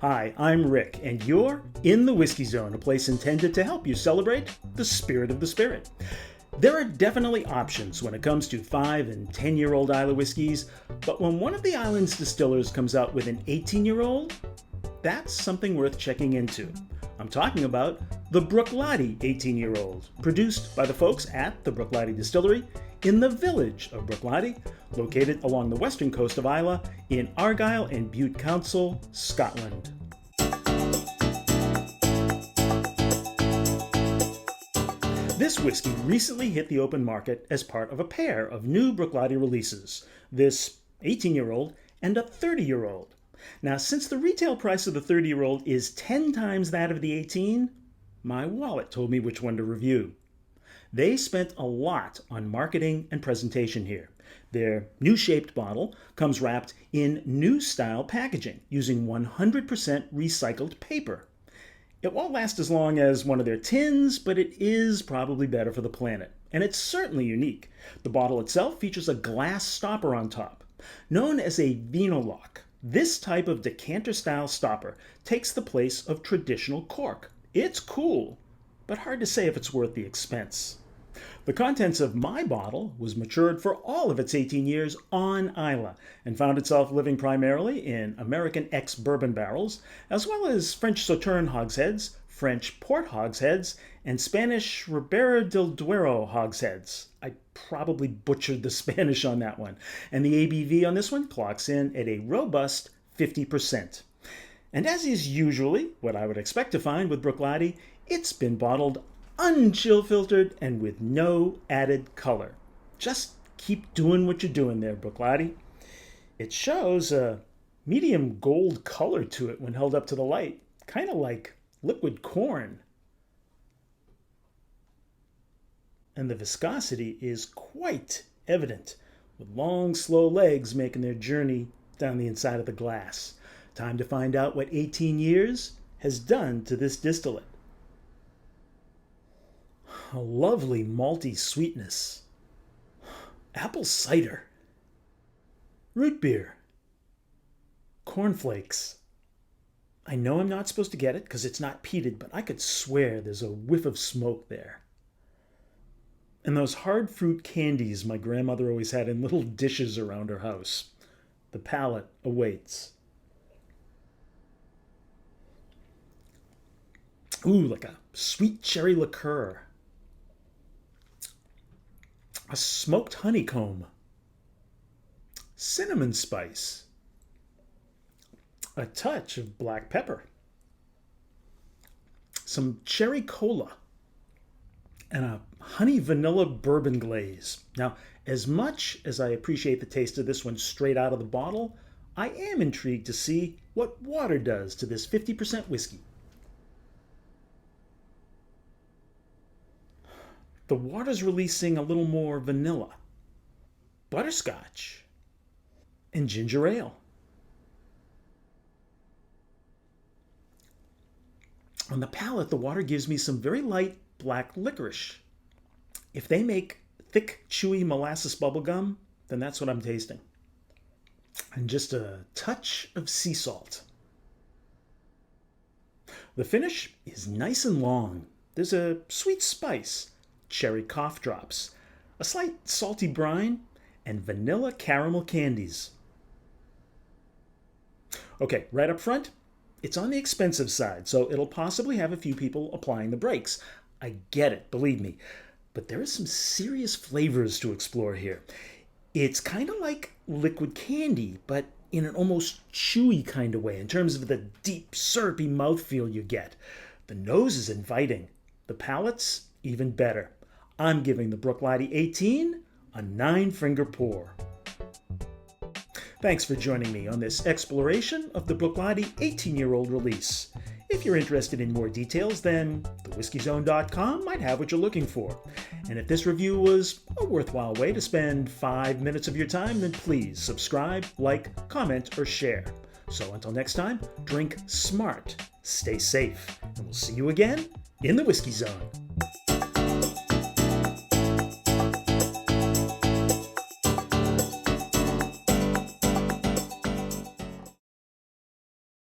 Hi, I'm Rick, and you're in the Whiskey Zone, a place intended to help you celebrate the spirit of the spirit. There are definitely options when it comes to 5 and 10-year-old Islay whiskies, but when one of the island's distillers comes out with an 18-year-old, that's something worth checking into. I'm talking about the Bruichladdich 18-year-old, produced by the folks at the Bruichladdich Distillery in the village of Bruichladdich, located along the western coast of Islay in Argyll and Bute Council, Scotland. This whiskey recently hit the open market as part of a pair of new Bruichladdich releases, this 18-year-old and a 30-year-old. Now, since the retail price of the 30-year-old is 10 times that of the 18, my wallet told me which one to review. They spent a lot on marketing and presentation here. Their new-shaped bottle comes wrapped in new-style packaging using 100% recycled paper. It won't last as long as one of their tins, but it is probably better for the planet. And it's certainly unique. The bottle itself features a glass stopper on top. Known as a vinolock, this type of decanter-style stopper takes the place of traditional cork. It's cool, but hard to say if it's worth the expense. The contents of my bottle was matured for all of its 18 years on Islay and found itself living primarily in American ex-bourbon barrels, as well as French Sauterne hogsheads, French port hogsheads, and Spanish Ribera del Duero hogsheads. I probably butchered the Spanish on that one. And the ABV on this one clocks in at a robust 50%. And as is usually what I would expect to find with Bruichladdich, it's been bottled unchill filtered and with no added color. Just keep doing what you're doing there, Bruichladdich. It shows a medium gold color to it when held up to the light, kind of like liquid corn. And the viscosity is quite evident, with long, slow legs making their journey down the inside of the glass. Time to find out what 18 years has done to this distillate. A lovely malty sweetness. Apple cider. Root beer. Cornflakes. I know I'm not supposed to get it because it's not peated, but I could swear there's a whiff of smoke there. And those hard fruit candies my grandmother always had in little dishes around her house. The palate awaits. Ooh, like a sweet cherry liqueur. A smoked honeycomb. Cinnamon spice. A touch of black pepper. Some cherry cola. And a honey vanilla bourbon glaze. Now, as much as I appreciate the taste of this one straight out of the bottle, I am intrigued to see what water does to this 50% whiskey. The water's releasing a little more vanilla, butterscotch, and ginger ale. On the palate, the water gives me some very light black licorice. If they make thick, chewy molasses bubblegum, then that's what I'm tasting. And just a touch of sea salt. The finish is nice and long. There's a sweet spice, cherry cough drops, a slight salty brine, and vanilla caramel candies. Okay, right up front, it's on the expensive side, so it'll possibly have a few people applying the brakes. I get it, believe me. But there are some serious flavors to explore here. It's kind of like liquid candy, but in an almost chewy kind of way in terms of the deep, syrupy mouthfeel you get. The nose is inviting. The palate's even better. I'm giving the Bruichladdich 18 a 9-finger pour. Thanks for joining me on this exploration of the Bruichladdich 18-year-old release. If you're interested in more details, then thewhiskyzone.com might have what you're looking for. And if this review was a worthwhile way to spend 5 minutes of your time, then please subscribe, like, comment, or share. So until next time, drink smart, stay safe, and we'll see you again in the Whiskey Zone.